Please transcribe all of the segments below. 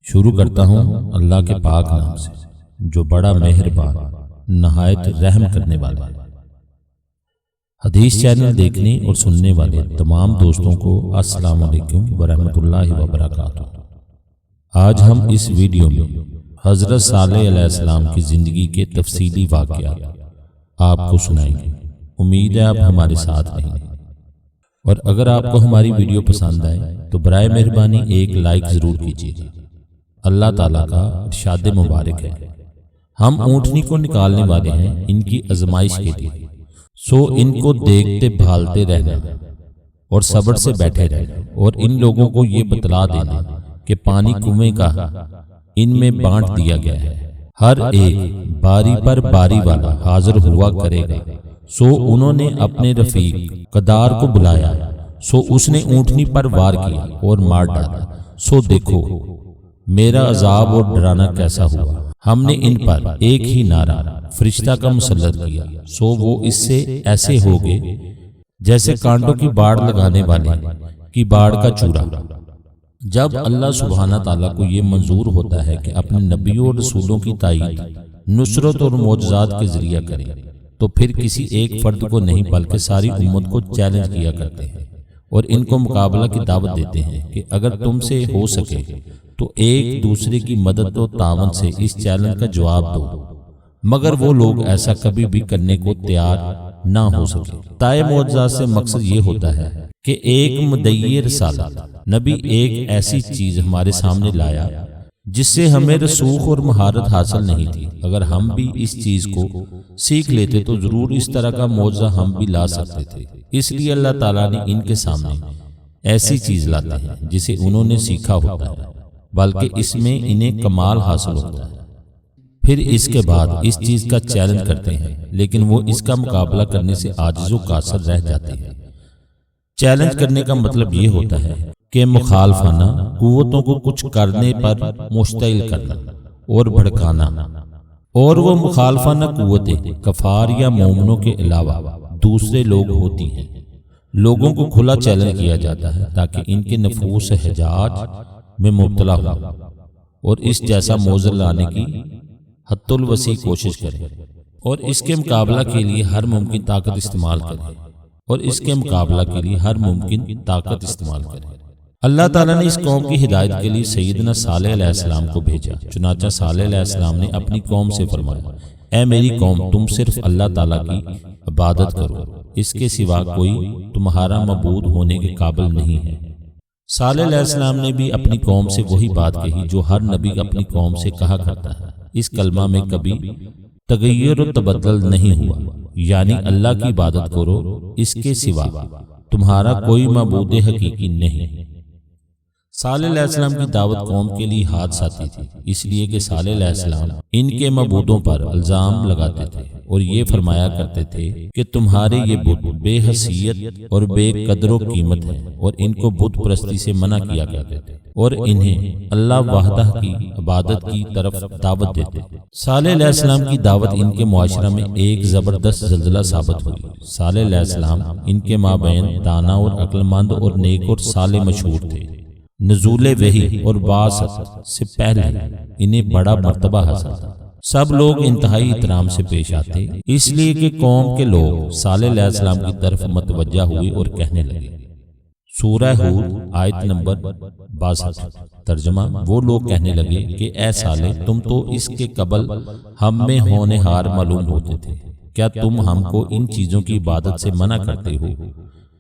شروع کرتا ہوں اللہ کے پاک نام سے جو بڑا مہربان نہایت رحم کرنے والا ہے۔ حدیث چینل دیکھنے اور سننے والے تمام دوستوں کو السلام علیکم ورحمۃ اللہ وبرکاتہ۔ آج ہم اس ویڈیو میں حضرت صالح علیہ السلام کی زندگی کے تفصیلی واقعات آپ کو سنائیں گے۔ امید ہے آپ ہمارے ساتھ رہیں گے، اور اگر آپ کو ہماری ویڈیو پسند آئے تو برائے مہربانی ایک لائک ضرور کیجیے گا۔ اللہ تعالیٰ کا ارشاد مبارک ہے، ہم اونٹنی کو نکالنے والے ہیں ان کی آزمائش کے لیے، سو ان کو دیکھتے بھالتے رہنا اور صبر سے بیٹھے رہنا، اور ان لوگوں کو یہ بتلا دینا کہ پانی کنویں کا ان میں بانٹ دیا گیا ہے، ہر ایک باری پر باری والا حاضر ہوا کرے گا۔ سو انہوں نے اپنے رفیق قدار کو بلایا، سو اس نے اونٹنی پر وار کیا اور مار ڈالا۔ سو دیکھو میرا عذاب اور ڈرانا کیسا ہوا۔ ہم نے ان پر ایک ہی نعرہ فرشتہ کا مسلط کیا، سو وہ اس سے ایسے ہو گئے جیسے کانٹوں کی باڑ لگانے والے کی باڑ کا چورا۔ جب اللہ سبحانہ تعالیٰ کو یہ منظور ہوتا ہے کہ اپنے نبیوں اور رسولوں کی تائید نصرت اور معجزات کے ذریعہ کرے، تو پھر کسی ایک فرد کو نہیں بلکہ ساری امت کو چیلنج کیا کرتے ہیں اور ان کو مقابلہ کی دعوت دیتے ہیں کہ اگر تم سے ہو سکے تو ایک دوسرے کی مدد و تعاون سے اس چیلنج کا جواب دو، مگر وہ لوگ ایسا کبھی بھی کرنے کو تیار نہ ہو سکے۔ تائے معجزات سے مقصد یہ ہوتا ہے کہ ایک مدعی رسالت نبی ایک ایسی چیز ہمارے سامنے لایا جس سے ہمیں رسوخ اور مہارت حاصل نہیں تھی۔ اگر ہم بھی اس چیز کو سیکھ لیتے تو ضرور اس طرح کا معجزہ ہم بھی لا سکتے تھے۔ اس لیے اللہ تعالیٰ نے ان کے سامنے ایسی چیز لاتے ہیں جسے انہوں نے سیکھا ہوتا ہے، بلکہ اس میں انہیں کمال حاصل ہوتا ہے، پھر اس کے بعد اس چیز کا چیلنج کرتے ہیں، لیکن وہ اس کا مقابلہ کرنے سے عاجز و قاصر رہ جاتے ہیں۔ چیلنج کرنے کا مطلب یہ ہوتا ہے کہ مخالفانہ قوتوں کو کچھ کرنے پر مشتعل کرنا اور بھڑکانا، اور وہ مخالفانہ قوتیں کفار یا مومنوں کے علاوہ دوسرے لوگ ہوتی ہیں۔ لوگوں کو کھلا چیلنج کیا جاتا ہے تاکہ ان کے نفوس حجاج میں مبتلا ہو اور اس جیسا موضوع لانے کی حد الوسیع کوشش کریں، اور اس کے مقابلہ کے لیے ہر ممکن طاقت استعمال کریں، اللہ تعالیٰ نے اس قوم کی ہدایت کے لیے سیدنا صالح علیہ السلام کو بھیجا۔ چنانچہ صالح علیہ السلام نے اپنی قوم سے فرمایا، اے میری قوم، تم صرف اللہ تعالیٰ کی عبادت کرو، اس کے سوا کوئی تمہارا معبود ہونے کے قابل نہیں ہے۔ صالح علیہ السلام نے بھی اپنی قوم سے وہی بات کہی جو ہر نبی اپنی قوم سے کہا کرتا ہے۔ اس کلمہ میں کبھی تغیر و تبدل نہیں ہوا، یعنی اللہ کی عبادت کرو، اس کے سوا تمہارا کوئی معبود حقیقی نہیں۔ صالح علیہ السلام کی دعوت قوم کے لیے حادثاتی تھی، اس لیے کہ صالح علیہ السلام ان کے معبودوں پر الزام لگاتے تھے اور یہ فرمایا کرتے تھے کہ تمہارے یہ بت بے حیثیت اور بے قدر و قیمت ہیں، اور ان کو بت پرستی سے منع کیا کرتے تھے اور انہیں اللہ وحدہ کی عبادت کی طرف دعوت دیتے۔ صالح علیہ السلام کی دعوت ان کے معاشرہ میں ایک زبردست زلزلہ ثابت ہوئی۔ صالح علیہ السلام ان کے مابین دانا اور عقل مند اور نیک اور صالح مشہور تھے۔ نزول وحی اور بعثت سے پہلے انہیں بڑا مرتبہ حاصل تھا۔ سب لوگ انتہائی احترام سے پیش آتے، اس لیے کہ قوم کے لوگ صالح علیہ السلام کی طرف متوجہ ہوئے اور کہنے لگے۔ سورہ ہود آیت نمبر 62 ترجمہ: وہ لوگ کہنے لگے کہ اے صالح، تم تو اس کے قبل ہم میں ہونہار معلوم ہوتے تھے، کیا تم ہم کو ان چیزوں کی عبادت سے منع کرتے ہو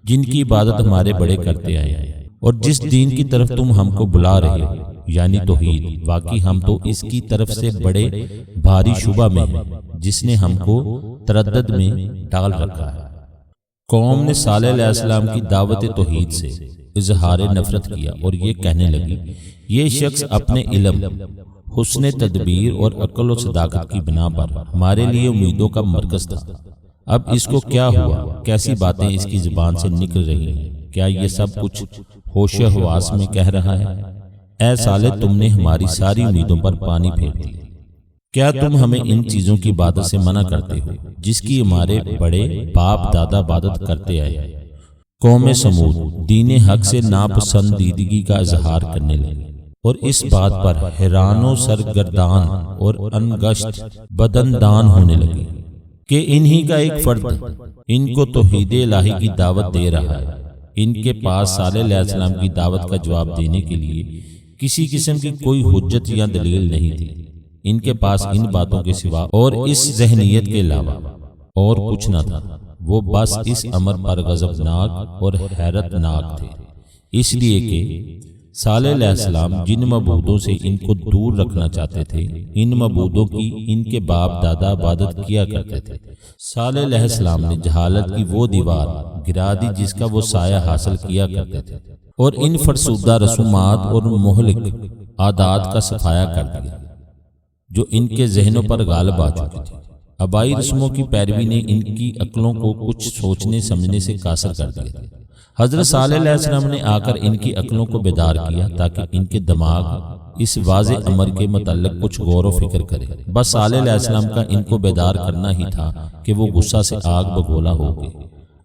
جن کی عبادت ہمارے بڑے کرتے آئے ہیں، اور جس دین کی طرف تم ہم کو بلا رہے ہو یعنی توحید، واقعی ہم تو اس کی طرف سے بڑے بھاری شبہ میں ہیں جس نے ہم کو تردد میں ڈال رکھا ہے۔ قوم نے صالح علیہ السلام کی دعوت توحید سے اظہار نفرت کیا اور یہ کہنے لگی، یہ شخص اپنے علم، حسن تدبیر اور عقل و صداقت کی بنا پر ہمارے لیے امیدوں کا مرکز تھا۔ اب اس کو کیا ہوا؟ کیسی باتیں اس کی زبان سے نکل رہی ہیں؟ کیا یہ سب کچھ ہوش و حواس میں کہہ رہا ہے؟ اے صالح، تم نے ہماری ساری امیدوں پر پانی پھیر دیا۔ کیا تم ہمیں ان چیزوں کی عبادت سے منع کرتے ہو جس کی ہمارے بڑے باپ دادا عبادت کرتے آئے؟ قوم سمود دین حق سے ناپسندیدگی کا اظہار کرنے لگے اور اس بات پر حیران و سرگردان اور انگشت بدندان ہونے لگے کہ انہی کا ایک فرد ان کو توحید الہی کی دعوت دے رہا ہے۔ ان کے پاس صالح علیہ السلام کی دعوت کا جواب دینے کے لیے کسی قسم کی کوئی حجت یا دلیل نہیں تھی۔ ان کے پاس ان باتوں کے سوا اور اس ذہنیت کے علاوہ اور کچھ نہ تھا۔ وہ بس اس امر پر غضبناک اور حیرت ناک تھے، اس لیے کہ صالح علیہ السلام جن معبودوں سے ان کو دور رکھنا چاہتے تھے، ان معبودوں کی ان کے باپ دادا عبادت کیا کرتے تھے۔ صالح علیہ السلام نے جہالت کی وہ دیوار گرا دی جس کا وہ سایہ حاصل کیا کرتے تھے، اور ان فرسودہ رسومات اور مہلک عادات کا صفایا کر دیا جو ان کے ذہنوں پر غالب آ چکی تھی۔ آبائی رسموں کی پیروی نے ان کی عقلوں کو کچھ سوچنے سمجھنے سے قاصر کر دیا۔ حضرت صالح علیہ السلام نے آ کر ان کی عقلوں کو بیدار کیا تاکہ ان کے دماغ اس واضح امر کے متعلق کچھ غور و فکر کرے۔ بس صالح علیہ السلام کا ان کو بیدار کرنا ہی تھا کہ وہ غصہ سے آگ بگولا ہو گئے،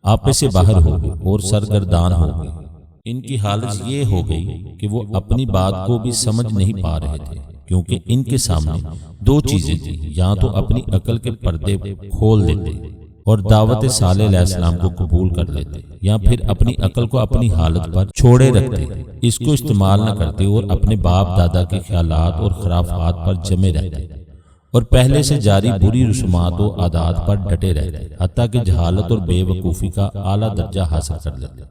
آپے سے باہر ہو گئے اور سرگردان ہو گئے۔ ان کی حالت یہ ہو گئی کہ وہ اپنی بات کو بھی سمجھ نہیں پا رہے تھے، کیونکہ ان کے سامنے دو چیزیں تھیں، یا تو اپنی عقل کے پردے کھول دیتے اور دعوت صالح علیہ السلام کو قبول کر لیتے، یا پھر اپنی عقل کو اپنی حالت پر چھوڑے رکھتے، اس کو استعمال نہ کرتے اور اپنے باپ دادا کے خیالات اور خرافات پر جمے رہتے اور پہلے سے جاری بری رسومات و عادات پر ڈٹے رہتے، حتیٰ کہ جہالت اور بے وقوفی کا اعلیٰ درجہ حاصل کر لیتے۔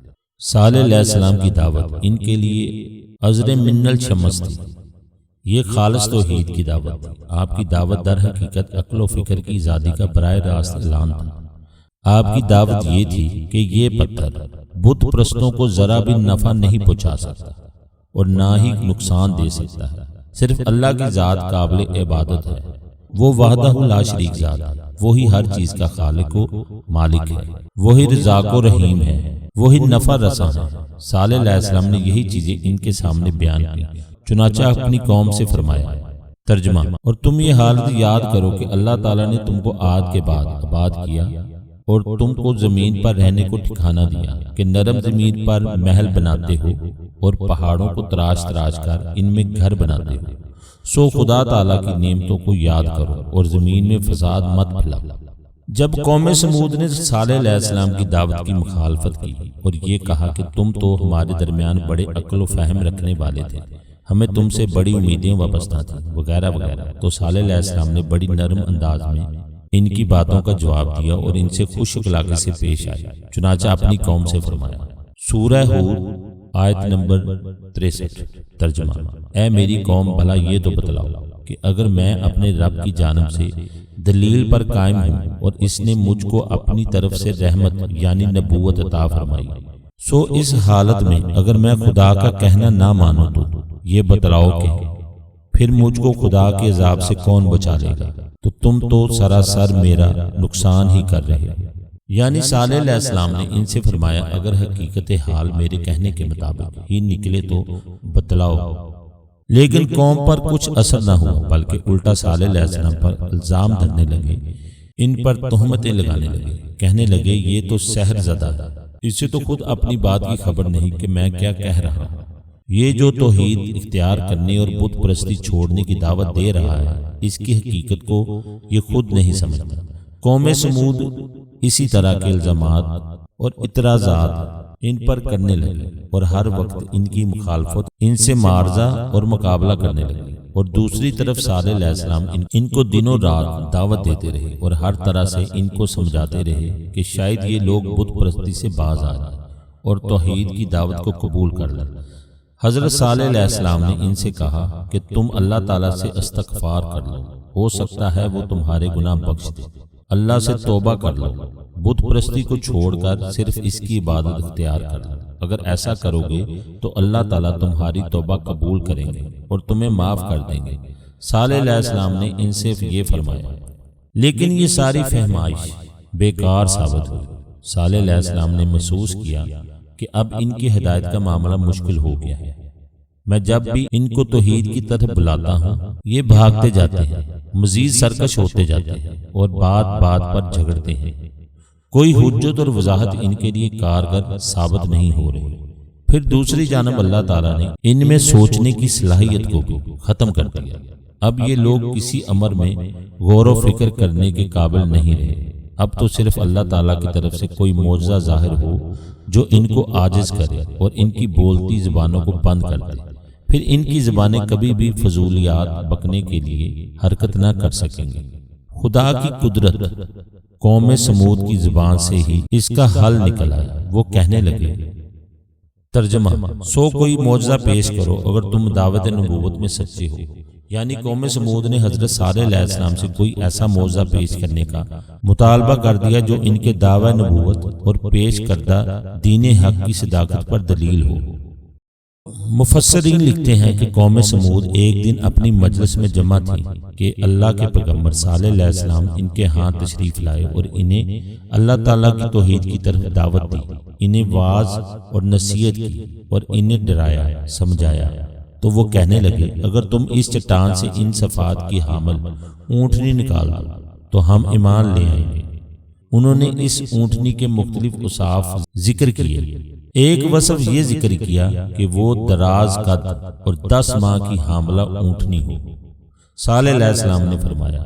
صالح علیہ السلام کی دعوت ان کے لیے عذر من الشمس تھی، یہ خالص توحید کی دعوت تھی۔ آپ کی دعوت در حقیقت عقل و فکر کی آزادی کا براہ راست اعلان تھا۔ آپ کی دعوت یہ تھی کہ یہ پتھر بت پرستوں کو ذرا بھی نفع نہیں پہنچا سکتا اور نہ ہی نقصان دے سکتا ہے، صرف اللہ کی ذات قابل عبادت ہے۔ وہ وحدہ لا شریک ذات ہے، وہی ہر چیز کا خالق و مالک ہے، وہی رزاق و رحیم ہے، وہی نفع رساں ہے۔ صالح علیہ السلام نے یہی چیزیں ان کے سامنے بیان کی، چنانچہ اپنی قوم سے فرمایا۔ ترجمہ: اور تم یہ حالت یاد کرو کہ اللہ تعالیٰ نے تم کو عاد کے بعد آباد کیا اور تم کو زمین پر رہنے کو ٹھکانہ دیا کہ نرم زمین پر محل بناتے ہو اور پہاڑوں کو تراش تراش کر ان میں گھر بناتے ہو۔ سو خدا تعالیٰ کی نعمتوں کو یاد کرو اور زمین میں فساد مت پھیلاؤ۔ جب قوم سمود نے صالح علیہ السلام کی دعوت کی مخالفت کی اور یہ کہا کہ تم تو ہمارے درمیان بڑے عقل و فہم رکھنے والے تھے، ہمیں تم سے بڑی امیدیں وابستہ تھیں وغیرہ وغیرہ، تو صالح علیہ السلام نے بڑی نرم انداز میں ان کی باتوں کا جواب دیا اور ان سے خوش اخلاقی سے پیش آئے، چنانچہ اپنی قوم سے فرمایا۔ سورہ ہود آیت نمبر 63۔ ترجمہ: اے میری قوم، بھلا یہ تو بتلاؤ کہ اگر میں اپنے رب کی جانب سے دلیل پر قائم ہوں اور اس نے مجھ کو اپنی طرف سے رحمت یعنی نبوت عطا فرمائی، سو اس حالت میں اگر میں خدا کا کہنا نہ مانوں تو یہ بتلاؤ کہ پھر مجھ کو خدا کے عذاب سے کون بچا لے گا؟ تو تم تو سراسر میرا نقصان ہی کر رہے ہو۔ یعنی صالح علیہ السلام نے ان سے فرمایا، اگر حقیقت حال میرے کہنے کے مطابق ہی نکلے تو بتلاؤ۔ لیکن قوم پر کچھ اثر نہ ہوا، بلکہ الٹا صالح علیہ السلام پر الزام دھرنے لگے، ان پر تہمتیں لگانے لگے، کہنے لگے یہ تو سحر زدہ ہے، اسے تو خود اپنی بات کی خبر نہیں کہ میں کیا کہہ رہا ہوں۔ یہ جو توحید اختیار کرنے اور بت پرستی چھوڑنے کی دعوت دے رہا ہے، اس کی حقیقت کو یہ خود نہیں سمجھتا۔ قوم سمود اسی طرح کے الزامات اور اعتراضات ان پر کرنے لگے اور ہر وقت ان کی مخالفت، ان سے معارضہ اور مقابلہ کرنے لگے، اور دوسری طرف صالح علیہ السلام ان کو دنوں رات دعوت دیتے رہے اور ہر طرح سے ان کو سمجھاتے رہے کہ شاید یہ لوگ بت پرستی سے باز آ جائیں اور توحید کی دعوت کو قبول کر لیں۔ حضرت صالح علیہ السلام نے ان سے کہا کہ تم اللہ تعالیٰ سے استغفار کر لو، ہو سکتا ہے وہ تمہارے گناہ بخش دے۔ اللہ سے توبہ کر لو، بت پرستی کو چھوڑ کر صرف اس کی عبادت اختیار کر لو۔ اگر ایسا کرو گے تو اللہ تعالیٰ تمہاری توبہ قبول کریں گے اور تمہیں معاف کر دیں گے۔ صالح علیہ السلام نے ان سے یہ فرمایا، لیکن یہ ساری فہمائش بیکار ثابت ہوئی۔ صالح علیہ السلام نے محسوس کیا کہ اب ان کی ہدایت کا معاملہ مشکل ہو گیا ہے۔ میں جب بھی ان کو توحید کی طرف بلاتا ہوں، یہ بھاگتے جاتے ہیں، مزید سرکش ہوتے جاتے ہیں اور بات بات پر جھگڑتے ہیں۔ کوئی حجت اور وضاحت ان کے لیے کارگر ثابت نہیں ہو رہی۔ پھر دوسری جانب اللہ تعالیٰ نے ان میں سوچنے کی صلاحیت کو بھی ختم کر دیا۔ اب یہ لوگ کسی امر میں غور و فکر کرنے کے قابل نہیں رہے۔ اب تو صرف اللہ تعالیٰ کی طرف سے کوئی معجزہ ظاہر ہو جو ان کو عاجز کرے اور ان کی بولتی زبانوں کو بند کر دے، پھر ان کی زبانیں کبھی بھی فضولیات بکنے کے لیے حرکت نہ کر سکیں گے۔ خدا کی قدرت قوم سمود کی زبان سے ہی اس کا حل نکل آیا۔ وہ کہنے لگے، ترجمہ، سو کوئی معجزہ پیش کرو اگر تم دعوت نبوت میں سچے ہو۔ یعنی قوم سمود نے حضرت صالح علیہ السلام سے کوئی ایسا معجزہ پیش کرنے کا مطالبہ کر دیا جو ان کے دعوی نبوت اور پیش کردہ دین حق کی صداقت پر دلیل ہو۔ مفسرین لکھتے ہیں کہ قوم سمود ایک دن اپنی مجلس میں جمع تھی کہ اللہ کے پیغمبر صالح علیہ السلام ان کے ہاں تشریف لائے اور انہیں اللہ تعالیٰ کی توحید کی طرف دعوت دی، انہیں واعظ اور نصیحت کی اور انہیں ڈرایا سمجھایا۔ تو وہ کہنے لگے، اگر تم اس چٹان سے ان صفات کی حامل اونٹنی نکال دو تو ہم ایمان لے آئیں گے۔ انہوں نے اس اونٹنی کے مختلف اوصاف ذکر کیے۔ ایک وصف یہ ذکر کیا کہ وہ دراز قد اور 10 ماہ کی حاملہ اونٹنی ہو۔ صالح علیہ السلام نے فرمایا،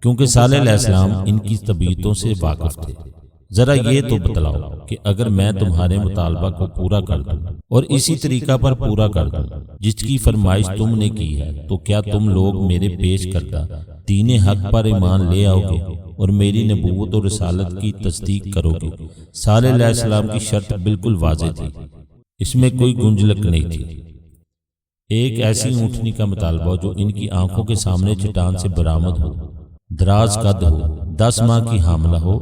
کیونکہ صالح علیہ السلام ان کی طبیعتوں سے واقف تھے، ذرا یہ تو بتلاؤ کہ اگر میں تمہارے مطالبہ کو پورا کر دوں اور اسی طریقہ پر پورا کر دوں جس کی فرمائش تم نے کی ہے، تو کیا تم لوگ میرے پیش کردہ دین حق پر ایمان لے آؤ گے اور میری نبوت اور رسالت کی تصدیق کرو گے؟ صالح علیہ السلام کی شرط بالکل واضح تھی، اس میں کوئی گنجلک نہیں تھی۔ ایک ایسی اونٹنی کا مطالبہ جو ان کی آنکھوں کے سامنے چٹان سے برآمد ہو، دراز قد ہو، 10 ماہ کی حاملہ ہو،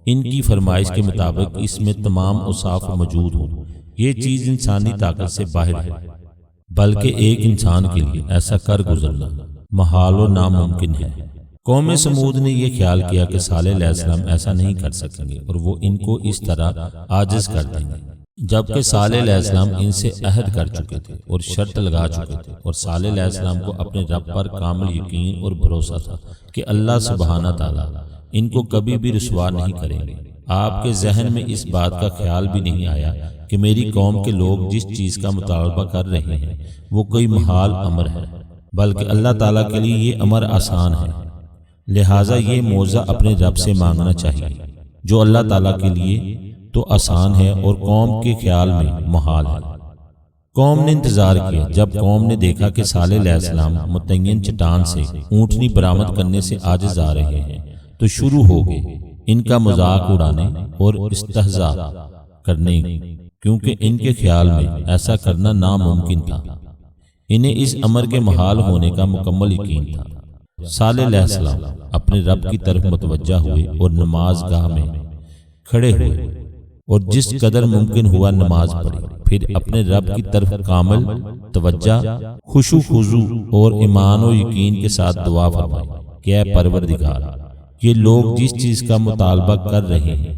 ان کی فرمائش کے مطابق اس میں تمام اوصاف موجود ہوں۔ یہ چیز انسانی طاقت سے باہر ہے، بلکہ ایک انسان کے لیے ایسا کر گزرنا محال و ناممکن ہے۔ قوم سمود نے یہ خیال کیا کہ صالح علیہ السلام ایسا نہیں کر سکیں گے اور وہ ان کو اس طرح عاجز کر دیں گے، جبکہ صالح علیہ السلام ان سے عہد کر چکے تھے اور شرط لگا چکے تھے، اور صالح علیہ السلام کو اپنے رب پر کامل یقین اور بھروسہ تھا کہ اللہ سبحانہ تعالیٰ ان کو کبھی بھی رسوا نہیں کریں گے۔ آپ کے ذہن میں اس بات کا خیال بھی نہیں آیا کہ میری قوم کے لوگ جس چیز کا مطالبہ کر رہے ہیں وہ کوئی محال امر ہے، بلکہ اللہ تعالیٰ کے لیے یہ امر آسان ہے، لہٰذا یہ معجزہ اپنے رب سے مانگنا چاہیے جو اللہ تعالیٰ کے لیے تو آسان ہے اور قوم کے خیال میں محال ہے۔ قوم نے انتظار کیا۔ جب قوم نے دیکھا کہ صالح علیہ السلام متعین چٹان سے اونٹنی برآمد کرنے سے عاجز آ رہے ہیں تو شروع ہو گئے ان کا مذاق اڑانے اور استہزاء کرنے، کیونکہ ان کے خیال میں ایسا کرنا ناممکن تھا۔ انہیں اس امر کے محال ہونے کا مکمل یقین تھا۔ صالح علیہ السلام اپنے رب کی طرف متوجہ ہوئے اور نماز گاہ میں کھڑے ہوئے اور جس قدر ممکن ہوا نماز پڑھی، پھر اپنے رب کی طرف کامل توجہ، خشوع و خضوع اور ایمان و یقین کے ساتھ دعا فرمائی کہ اے پروردگار، یہ لوگ جس چیز کا مطالبہ کر رہے ہیں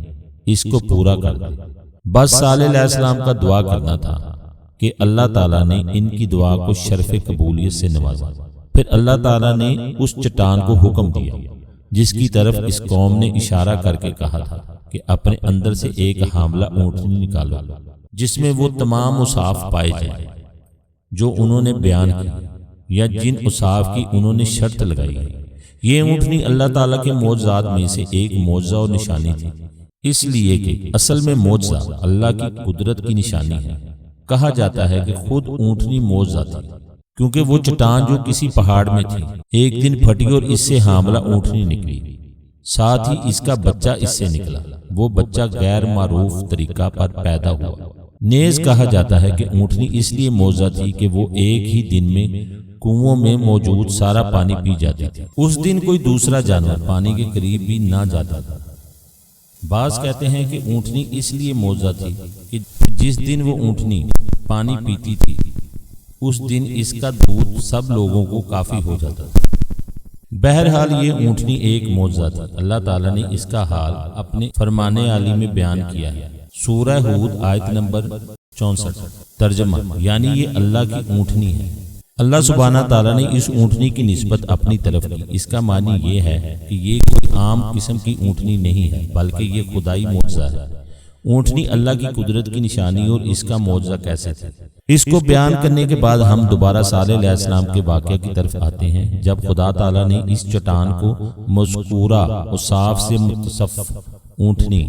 اس کو پورا کر دے۔ بس صالح علیہ السلام کا دعا کرنا تھا کہ اللہ تعالیٰ نے ان کی دعا کو شرف قبولیت سے نوازا۔ پھر اللہ تعالیٰ نے اس چٹان کو حکم دیا جس کی طرف اس قوم نے اشارہ کر کے کہا تھا کہ اپنے اندر سے ایک حاملہ اونٹنی نکالو جس میں وہ تمام اوصاف پائے جائیں جو انہوں نے بیان کیا یا جن اوصاف کی انہوں نے شرط لگائی ہے۔ یہ اونٹنی اللہ تعالیٰ کے معجزات میں سے ایک معجزہ اور نشانی تھی، اس لیے کہ اصل میں معجزہ اللہ کی قدرت کی نشانی ہے۔ کہا جاتا ہے کہ خود اونٹنی معجزہ تھی، کیونکہ وہ چٹان جو کسی پہاڑ میں تھی ایک دن پھٹی اور اس سے حاملہ اونٹنی نکلی، ساتھ ہی اس کا بچہ اس سے نکلا۔ وہ بچہ غیر معروف طریقہ پر پیدا ہوا۔ نیز کہا جاتا ہے کہ اونٹنی اس لیے معجزہ تھی کہ وہ ایک ہی دن میں کنووں میں موجود سارا پانی پی جاتی تھی۔ اس دن کوئی دوسرا جانور پانی کے قریب بھی نہ جاتا تھا۔ بعض کہتے ہیں کہ اونٹنی اس لیے معجزہ تھی کہ جس دن وہ اونٹنی پانی پیتی تھی اس دن اس کا دودھ سب لوگوں کو کافی ہو جاتا تھا۔ بہرحال یہ اونٹنی ایک معجزہ تھی۔ اللہ تعالیٰ نے اس کا حال اپنے فرمان عالی میں بیان کیا ہے۔ سورہ ہود آیت نمبر 64۔ ترجمہ، یعنی یہ اللہ کی اونٹنی ہے۔ اللہ سبحانہ تعالیٰ نے اس اونٹنی کی نسبت اپنی طرف کی۔ اس کا معنی یہ ہے کہ یہ کوئی عام قسم کی اونٹنی نہیں ہے، بلکہ یہ خدائی معجزہ ہے اونٹنی اللہ کی قدرت کی نشانی اور اس کا معجزہ کیسے تھا۔ اس کو بیان کرنے کے بعد ہم دوبارہ صالح علیہ السلام کے واقعہ کی طرف آتے ہیں، جب خدا تعالیٰ نے اس چٹان کو مذکورہ اور صاف سے متصف اونٹنی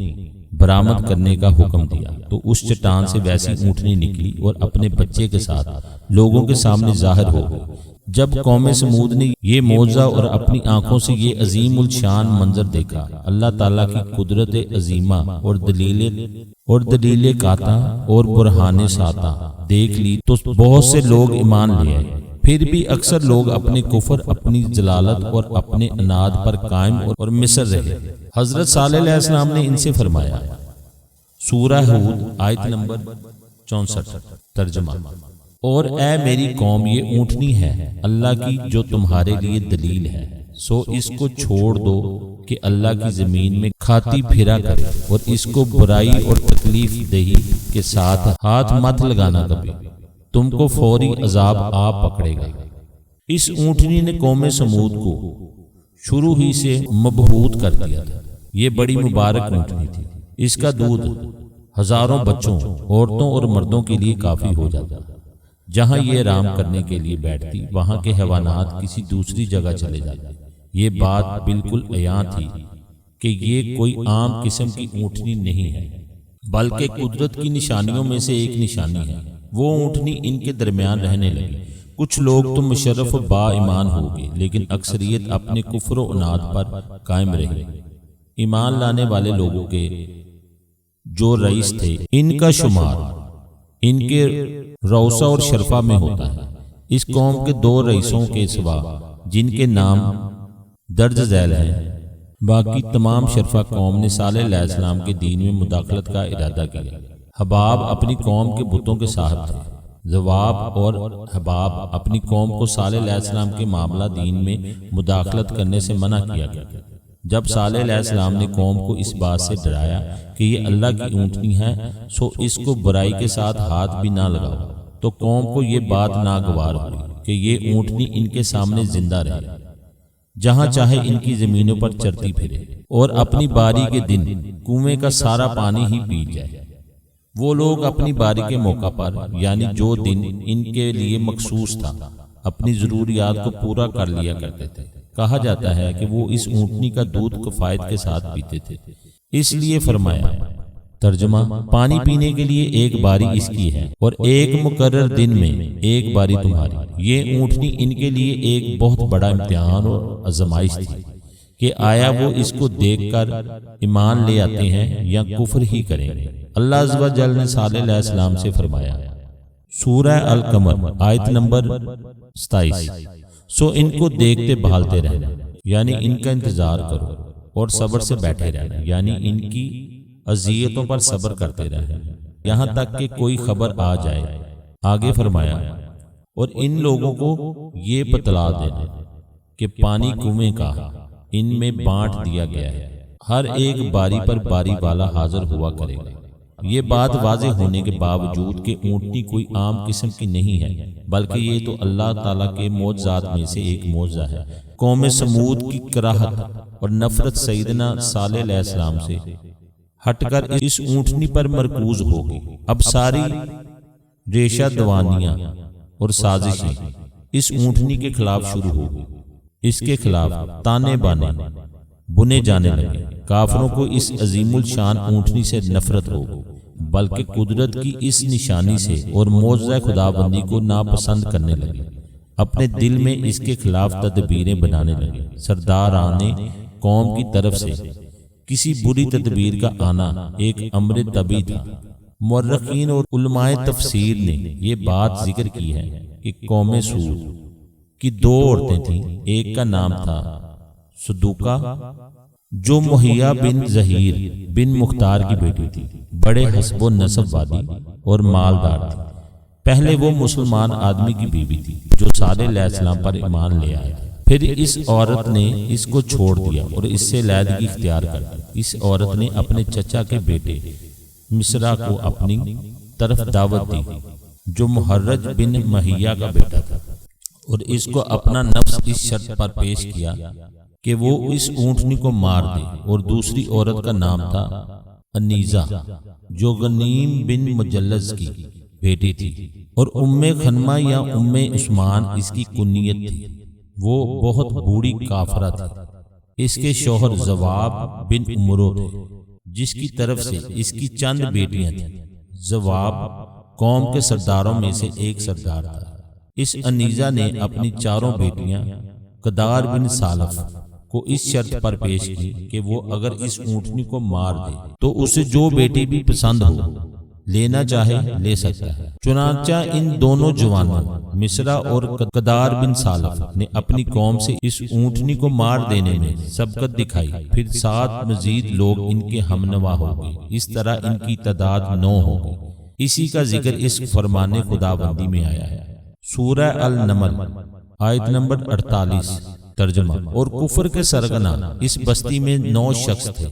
برآمد کرنے کا حکم دیا تو اس چٹان سے ویسی اونٹنی نکلی اور اپنے بچے کے ساتھ لوگوں کے سامنے ظاہر ہو گئی۔ جب قوم سمود نے یہ معجزہ اور اپنی آنکھوں سے یہ عظیم الشان منظر دیکھا، اللہ تعالیٰ کی قدرت عظیمہ اور دلیل قاطع اور برہان ساطع دیکھ لی تو بہت سے لوگ ایمان لے آئے۔ پھر بھی اکثر لوگ اپنے کفر، اپنی ضلالت اور اپنے عناد پر قائم اور مصر رہے۔ حضرت صالح علیہ السلام نے ان سے فرمایا، سورہ ہود آیت نمبر 64 ترجمہ، اور اے میری قوم، یہ اونٹنی ہے اللہ کی جو تمہارے لیے دلیل ہے، سو اس کو چھوڑ دو کہ اللہ کی زمین میں کھاتی پھرا کرے، اور اس کو برائی اور تکلیف دہی کے ساتھ ہاتھ مت لگانا، کبھی تم کو فوری عذاب آ پکڑے گا۔ اس اونٹنی نے قوم سمود کو شروع ہی سے مبہوت کر دیا تھا۔ یہ بڑی مبارک اونٹنی تھی، اس کا دودھ ہزاروں بچوں، عورتوں اور مردوں کے لیے کافی ہو جاتا۔ جہاں یہ آرام کرنے کے لیے بیٹھتی، وہاں کے حیوانات کسی دوسری جگہ چلے جاتے۔ یہ بات بالکل عیاں تھی کہ یہ کوئی عام قسم کی اونٹنی نہیں ہے، بلکہ قدرت کی نشانیوں میں سے ایک نشانی ہے۔ وہ اونٹنی ان کے درمیان رہنے لگی۔ کچھ لوگ تو مشرف و با ایمان ہو گئے، لیکن اکثریت اپنے کفر و عناد پر قائم رہی۔ ایمان لانے والے لوگوں کے جو رئیس تھے، ان کا شمار ان کے روسا اور شرفا میں ہوتا ہے۔ اس قوم کے 2 رئیسوں کے سوا، جن کے نام درج ذیل ہیں، باقی تمام شرفا قوم نے صالح علیہ السلام کے دین میں مداخلت کا ارادہ کیا۔ حباب اپنی قوم کے بتوں کے صاحب تھے۔ زواب اور حباب اپنی قوم کو صالح علیہ السلام کے معاملہ دین میں مداخلت کرنے سے منع کیا گیا۔ جب صالح علیہ السلام نے قوم کو اس بات سے ڈرایا کہ یہ اللہ کی اونٹنی ہے، سو اس کو برائی کے ساتھ ہاتھ بھی نہ لگاؤ، تو قوم کو یہ بات ناگوار ہوئی کہ یہ اونٹنی ان کے سامنے زندہ رہے، جہاں چاہے ان کی زمینوں پر چرتی پھرے اور اپنی باری کے دن کنویں کا سارا پانی ہی پی جائے۔ وہ لوگ اپنی باری کے موقع پر، یعنی جو دن ان کے لیے مخصوص تھا، اپنی ضروریات کو پورا کر لیا کرتے تھے۔ کہا جاتا ہے کہ وہ اس اونٹنی کا دودھ کفایت کے ساتھ پیتے تھے، اس لیے فرمایا، ترجمہ، پانی پینے کے لیے ایک باری اس کی ہے اور ایک مقرر دن میں ایک باری تمہاری۔ یہ اونٹنی ان کے لیے ایک بہت بڑا امتحان اور آزمائش تھی کہ آیا وہ اس کو دیکھ کر ایمان لے آتے ہیں یا کفر ہی کریں گے۔ اللہ عز و جل نے صالح علیہ السلام سے فرمایا، سورہ القمر آیت نمبر 27، سو ان کو دیکھتے بھالتے رہنا، یعنی ان کا انتظار کرو، اور صبر سے بیٹھے رہنا، یعنی ان کی اذیتوں پر صبر کرتے رہنا، یہاں تک کہ کوئی خبر آ جائے۔ آگے فرمایا، اور ان لوگوں کو یہ بتلا دینا کہ پانی کنویں کا ان میں بانٹ دیا گیا ہے، ہر ایک باری پر باری والا حاضر ہوا کرے گا۔ یہ بات واضح ہونے کے باوجود کہ اونٹنی کوئی عام قسم کی نہیں ہے، بلکہ یہ تو اللہ تعالیٰ کے معجزات میں سے ایک معجزہ ہے۔ قوم سمود کی کراہت اور نفرت سیدنا صالح علیہ السلام سے ہٹ کر اس اونٹنی پر مرکوز ہو گئی۔ اب ساری ریشہ دوانیاں اور سازشیں اس اونٹنی کے خلاف شروع ہو گئی۔ اس کے خلاف تانے بانے بنے جانے لگے۔ کافروں کو اس عظیم الشان اونٹنی سے نفرت ہو گئی، بلکہ قدرت کی اس نشانی سے اور معجزہ خداوندی کو ناپسند کرنے لگے۔ اپنے دل میں اس کے خلاف تدبیریں بنانے لگے۔ سرداران قوم کی طرف سے کسی بری تدبیر کا آنا ایک امر طبیعی تھا۔ مورخین اور علماء تفسیر نے یہ بات ذکر کی ہے کہ قوم سود کی 2 عورتیں تھیں، ایک کا نام تھا صدوقہ، جو مہیا بن ظہیر بن مختار کی بیٹی تھی، بڑے حسب و نسب والی اور مالدار تھی۔ پہلے وہ مسلمان آدمی کی بیوی تھی جو صالح علیہ السلام پر ایمان لے آیا، پھر اس عورت نے اس کو چھوڑ دیا اور اس سے علیحدگی اختیار کر دی۔ اس عورت نے اپنے چچا کے بیٹے مصرع کو اپنی طرف دعوت دی، جو محرج بن مہیا کا بیٹا تھا، اور اس کو اپنا نفس اس شرط پر پیش کیا کہ وہ اس اونٹنی کو مار دے، اور دوسری عورت کا نام تھا انیزہ جو غنیم بن مجلز کی بیٹی تھی، اور ام خنمہ یا ام عثمان اس کی کنیت تھی۔ وہ بہت بوڑھی کافرہ تھی۔ اس کے شوہر زواب بن عمرو تھے، جس کی طرف سے اس کی چند بیٹیاں تھیں۔ زواب قوم کے سرداروں میں سے ایک سردار تھا۔ اس انیزہ نے اپنی چاروں بیٹیاں قدار بن سالف کو اس شرط پر پیش کی کہ وہ اگر اس اونٹنی کو مار دے تو اسے جو بیٹی بھی پسند ہو لینا چاہے لے سکتا ہے۔ چنانچہ ان دونوں جوانوں مصرع اور قدار بن سالف نے اپنی قوم سے اس اونٹنی کو مار دینے میں سبقت دکھائی۔ پھر 7 مزید لوگ ان کے ہمنوا ہو گئے، اس طرح ان کی تعداد 9 ہو گئی۔ اسی کا ذکر اس فرمان خداوندی میں آیا ہے۔ سورہ النمل آیت نمبر 48 ترجمہ۔ اور کفر کے سرغنہ اس بستی میں 9 شخص تھے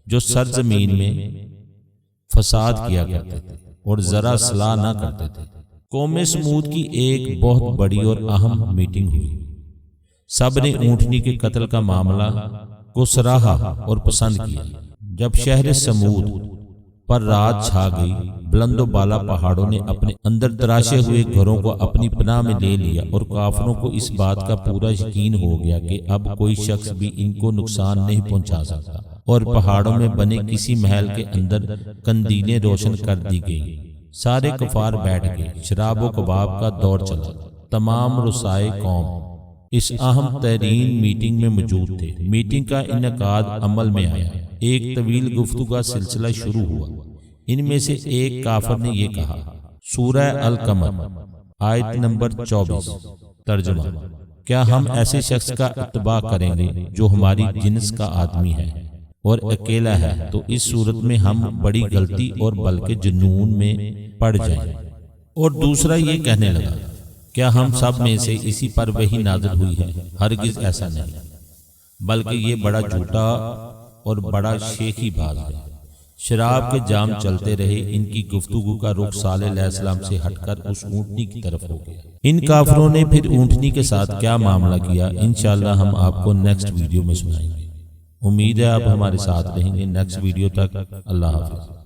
جو سرزمین میں فساد کیا کرتے تھے اور ذرا اصلاح نہ کرتے تھے۔ قوم سمود کی ایک بہت بڑی اور اہم میٹنگ ہوئی۔ سب نے اونٹنی کے قتل کا معاملہ کو سراہا اور پسند کیا۔ جب شہر سمود پر رات چھا گئی، بلند و بالا پہاڑوں نے اپنے اندر تراشے ہوئے گھروں کو اپنی پناہ میں لے لیا، اور کافروں کو اس بات کا پورا یقین ہو گیا کہ اب کوئی شخص بھی ان کو نقصان نہیں پہنچا سکتا، اور پہاڑوں میں بنے کسی محل کے اندر قندیلیں روشن کر دی گئیں۔ سارے کفار بیٹھ گئے، شراب و کباب کا دور چلا۔ تمام رسائے قوم اس اہم ترین میٹنگ میں موجود تھے۔ میٹنگ کا انعقاد عمل میں آیا۔ ایک طویل گفتگو کا سلسلہ شروع ہوا۔ ان میں سے ایک کافر نے یہ کہا، سورہ القمر آیت نمبر 24 ترجمہ۔ کیا ہم ایسے شخص کا اتباع کریں گے جو ہماری جنس کا آدمی ہے اور اکیلا ہے؟ تو اس صورت میں ہم بڑی غلطی اور بلکہ جنون میں پڑ جائیں۔ اور دوسرا یہ کہنے لگا، کیا ہم سب میں سے اسی پر وحی نازل ہوئی ہے؟ ہرگز ایسا نہیں، بلکہ یہ بڑا جھوٹا اور بڑا شیخی باز ہے۔ شراب کے جام چلتے رہے۔ ان کی گفتگو کا رخ صالح علیہ السلام سے ہٹ کر اس اونٹنی کی طرف ہو گیا۔ ان کافروں نے پھر اونٹنی کے ساتھ کیا معاملہ کیا، انشاءاللہ ہم آپ کو نیکسٹ ویڈیو میں سنائیں گے۔ امید ہے آپ ہمارے ساتھ رہیں گے۔ نیکسٹ ویڈیو تک اللہ حافظ۔